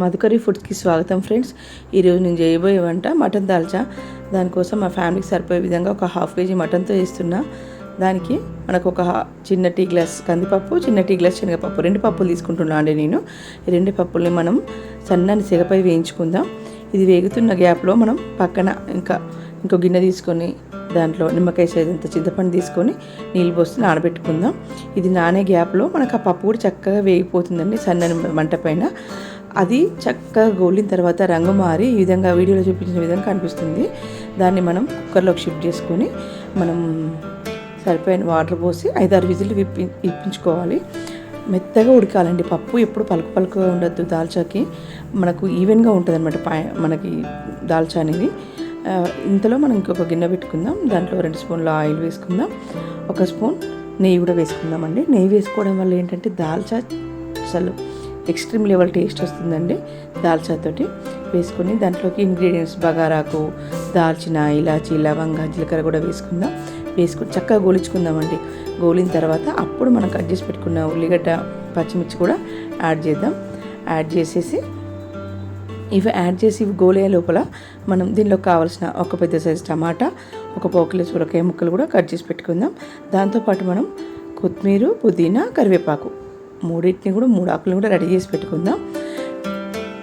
మధుకరి ఫుడ్స్కి స్వాగతం ఫ్రెండ్స్. ఈరోజు నేను చేయబోయే వంట మటన్ దాల్చా. దానికోసం మా ఫ్యామిలీకి సరిపోయే విధంగా ఒక హాఫ్ కేజీ మటన్తో చేస్తున్నా. దానికి మనకు ఒక చిన్న టీ గ్లాస్ కందిపప్పు, చిన్న టీ గ్లాస్ శనగపప్పు, 2 పప్పులు తీసుకుంటున్నా అండి నేను. ఈ 2 పప్పుల్ని మనం సన్నని సెగపై వేయించుకుందాం. ఇది వేగుతున్న గ్యాప్లో మనం పక్కన ఇంకో గిన్నె తీసుకొని దాంట్లో నిమ్మకాయ సైజంత చింతపండు తీసుకొని నీళ్ళు పోసి నానబెట్టుకుందాం. ఇది నానే గ్యాప్లో మనకు ఆ పప్పు కూడా చక్కగా వేగిపోతుందండి సన్నని మంట పైన. అది చక్కగా గోలిన తర్వాత రంగు మారి ఈ విధంగా వీడియోలో చూపించిన విధంగా కనిపిస్తుంది. దాన్ని మనం కుక్కర్లోకి షిఫ్ట్ చేసుకొని మనం సరిపోయిన వాటర్ పోసి 5-6 విజిల్లు ఇప్పించుకోవాలి. మెత్తగా ఉడకాలండి పప్పు. ఎప్పుడు పలుకుగా ఉండద్దు. దాల్చాకి మనకు ఈవెన్గా ఉంటుంది అనమాట మనకి దాల్చా అనేది. ఇంతలో మనం ఇంకొక గిన్నె పెట్టుకుందాం. దాంట్లో 2 స్పూన్ల ఆయిల్ వేసుకుందాం. 1 స్పూన్ నెయ్యి కూడా వేసుకుందామండి. నెయ్యి వేసుకోవడం వల్ల ఏంటంటే దాల్చా అసలు ఎక్స్ట్రీమ్ లెవెల్ టేస్ట్ వస్తుందండి. దాల్చాతోటి వేసుకొని దాంట్లోకి ఇంగ్రీడియంట్స్ బగారాకు, దాల్చిన, ఇలాచి, లవంగా, జీలకర్ర కూడా వేసుకుందాం. వేసుకుని చక్కగా గోలించుకుందామండి. గోలిన తర్వాత అప్పుడు మనం కట్ చేసి పెట్టుకున్న ఉల్లిగడ్డ, పచ్చిమిర్చి కూడా యాడ్ చేద్దాం. యాడ్ చేసేసి ఇవి గోలే లోపల మనం దీనిలో కావాల్సిన ఒక పెద్ద సైజు టమాటా, ఒక పావు కిలో సొరకాయ ముక్కలు కూడా కట్ చేసి పెట్టుకుందాం. దాంతోపాటు మనం కొత్తిమీర, పుదీనా, కరివేపాకు 3 ఆకులను కూడా రెడీ చేసి పెట్టుకుందాం.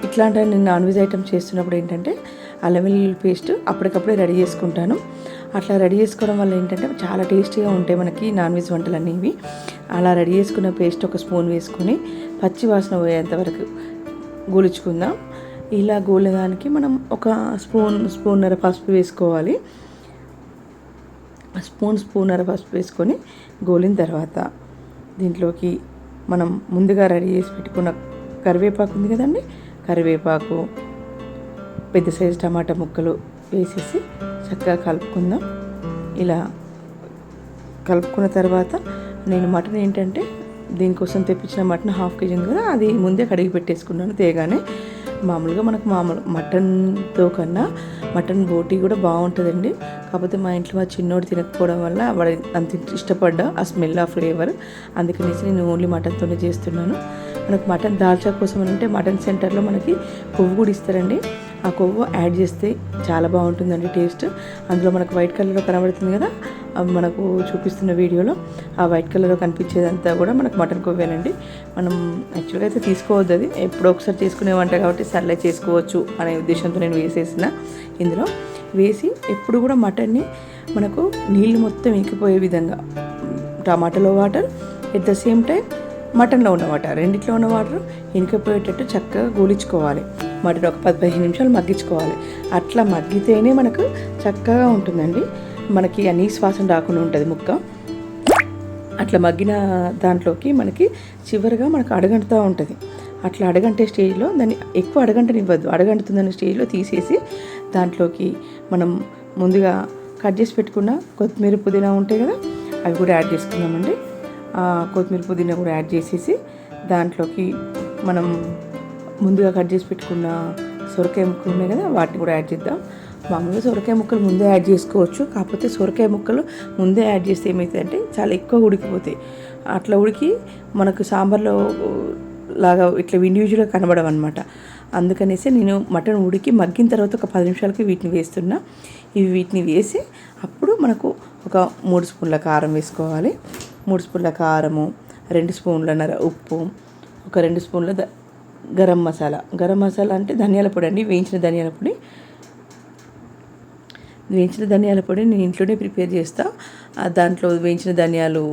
ఇట్లాంటి నేను నాన్ వెజ్ ఐటమ్ చేస్తున్నప్పుడు ఏంటంటే అల్లం వెల్లుల్లి పేస్ట్ అప్పటికప్పుడే రెడీ చేసుకుంటాను. అట్లా రెడీ చేసుకోవడం వల్ల ఏంటంటే చాలా టేస్టీగా ఉంటాయి మనకి నాన్ వెజ్ వంటలు అనేవి. అలా రెడీ చేసుకున్న పేస్ట్ 1 స్పూన్ వేసుకొని పచ్చి వాసన పోయేంత వరకు గోలించుకుందాం. ఇలా గోలేదానికి మనం ఒక స్పూన్నర పసుపు వేసుకోవాలి. స్పూన్నర పసుపు వేసుకొని గోలిన తర్వాత దీంట్లోకి మనం ముందుగా రెడీ చేసి పెట్టుకున్న కరివేపాకు ఉంది కదండి, కరివేపాకు, పెద్ద సైజు టమాటా ముక్కలు వేసేసి చక్కగా కలుపుకుందాం. ఇలా కలుపుకున్న తర్వాత నేను మటన్ ఏంటంటే దీనికోసం తెప్పించిన మటన్ హాఫ్ కేజీ ఉంది కదా, అది ముందే కడిగి పెట్టేసుకున్నాను తేగానే. మామూలుగా మనకు మటన్తో కన్నా మటన్ బోటీ కూడా బాగుంటుందండి. కాకపోతే మా ఇంట్లో మా చిన్నోడు తినకపోవడం వల్ల వాడు అంత ఇష్టపడ్డా ఆ స్మెల్, ఆ ఫ్లేవర్. అందుకనేసి నేను ఓన్లీ మటన్తోనే చేస్తున్నాను. మనకు మటన్ దాల్చా కోసం అంటే మటన్ సెంటర్లో మనకి కొవ్వు కూడా ఇస్తారండి. ఆ కొవ్వు యాడ్ చేస్తే చాలా బాగుంటుందండి టేస్ట్. అందులో మనకు వైట్ కలర్లో కనబడుతుంది కదా, మనకు చూపిస్తున్న వీడియోలో ఆ వైట్ కలర్లో కనిపించేదంతా కూడా మనకు మటన్ కొవ్వేనండి. మనం యాక్చువల్గా అయితే తీసుకోవద్దు, అది ఎప్పుడో ఒకసారి చేసుకునే వంట కాబట్టి సర్లే చేసుకోవచ్చు అనే ఉద్దేశంతో నేను వేసేసిన. ఇందులో వేసి ఎప్పుడు కూడా మటన్ని మనకు నీళ్ళు మొత్తం ఎక్కిపోయే విధంగా టమాటాలో water, at the same time మటన్లో ఉన్న వాటర్, రెండిట్లో ఉన్న వాటర్ ఎనికిపోయేటట్టు చక్కగా గోలించుకోవాలి. మటన్ ఒక 10-15 నిమిషాలు మగ్గించుకోవాలి. అట్లా మగ్గితేనే మనకు చక్కగా ఉంటుందండి. మనకి ఆ నీసు వాసన రాకుండా ఉంటుంది ముక్క. అట్లా మగ్గిన దాంట్లోకి మనకి చివరిగా మనకు అడగంటుతూ ఉంటుంది. అట్లా అడగంటే స్టేజ్లో దాన్ని ఎక్కువ అడగంటనివ్వద్దు. అడగంటుతుందన్న స్టేజ్లో తీసేసి దాంట్లోకి మనం ముందుగా కట్ చేసి పెట్టుకున్న కొత్తిమీర, పుదీనా ఉంటాయి కదా, అవి కూడా యాడ్ చేసుకుందామండి. కొత్తిమీర, పుదీనా కూడా యాడ్ చేసేసి దాంట్లోకి మనం ముందుగా కట్ చేసి పెట్టుకున్న సొరకాయ ముక్కలు ఉన్నాయి కదా, వాటిని కూడా యాడ్ చేద్దాం. మామూలుగా సొరకాయ ముక్కలు ముందే యాడ్ చేసుకోవచ్చు. కాకపోతే సొరకాయ ముక్కలు ముందే యాడ్ చేస్తే ఏమవుతుందంటే చాలా ఎక్కువ ఉడికిపోతాయి. అట్లా ఉడికి మనకు సాంబార్లో లాగా ఇట్లా ఇండివిజువల్గా కనబడవు అనమాట. అందుకనేసి నేను మటన్ ఉడికి మగ్గిన తర్వాత ఒక 10 నిమిషాలకి వీటిని వేస్తున్నా. వీటిని వేసి అప్పుడు మనకు ఒక 3 స్పూన్ల కారం వేసుకోవాలి. 3 స్పూన్ల కారము, 2 స్పూన్ల ఉప్పు, ఒక 2 స్పూన్ల గరం మసాలా. గరం మసాలా అంటే ధనియాల పొడి అండి, వేయించిన ధనియాల పొడి. వేయించిన ధనియాల పొడి నేను ఇంట్లోనే ప్రిపేర్ చేస్తా. దాంట్లో వేయించిన ధనియాలు,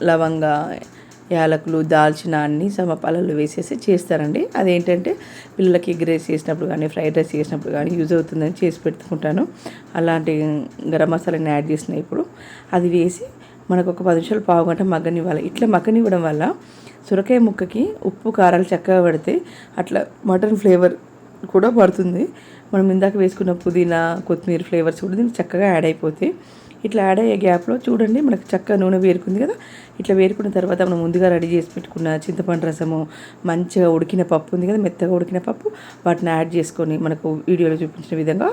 లవంగా, యాలకులు, దాల్చిన అన్నీ సమపాలలో వేసేసి చేస్తారండి. అదేంటంటే పిల్లలకి ఎగ్ రైస్ చేసినప్పుడు కానీ, ఫ్రైడ్ రైస్ చేసినప్పుడు కానీ యూజ్ అవుతుందని చేసి పెట్టుకుంటాను. అలాంటి గరం మసాలాని యాడ్ చేసిన ఇప్పుడు అది వేసి మనకు ఒక 10 నిమిషాలు, పావు గంట మగ్గనివ్వాలి. ఇట్లా మగ్గనివ్వడం వల్ల సొరకాయ ముక్కకి ఉప్పు, కారాలు చక్కగా పడితే అట్లా మటన్ ఫ్లేవర్ కూడా పడుతుంది. మనం ఇందాక వేసుకున్న పుదీనా, కొత్తిమీర ఫ్లేవర్స్ కూడా దీనికి చక్కగా యాడ్ అయిపోతాయి. ఇట్లా యాడ్ అయ్యే గ్యాప్లో చూడండి మనకు చక్కగా నూనె వేరుకుంది కదా. ఇట్లా వేరుకున్న తర్వాత మనం ముందుగా రెడీ చేసి పెట్టుకున్న చింతపండు రసము, మంచిగా ఉడికిన పప్పు ఉంది కదా, మెత్తగా ఉడికిన పప్పు, వాటిని యాడ్ చేసుకొని మనకు వీడియోలో చూపించిన విధంగా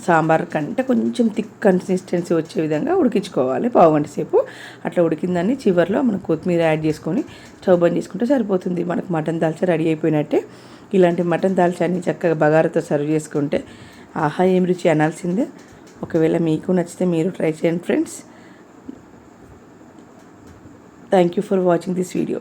సాంబార్ కంటే కొంచెం థిక్ కన్సిస్టెన్సీ వచ్చే విధంగా ఉడికించుకోవాలి 1/2 గంట సేపు. అట్లా ఉడికిందాన్ని చివరిలో మనం కొత్తిమీర యాడ్ చేసుకొని స్టవ్ బంద్ చేసుకుంటే సరిపోతుంది. మనకు మటన్ దాల్చా రెడీ అయిపోయినట్టే. ఇలాంటి మటన్ దాల్చాని చక్కగా బగారాతో సర్వ్ చేసుకుంటే ఆహా ఏం రుచి అనాల్సిందే. ఒకవేళ మీకు నచ్చితే మీరు ట్రై చేయండి friends. Thank you for watching this video.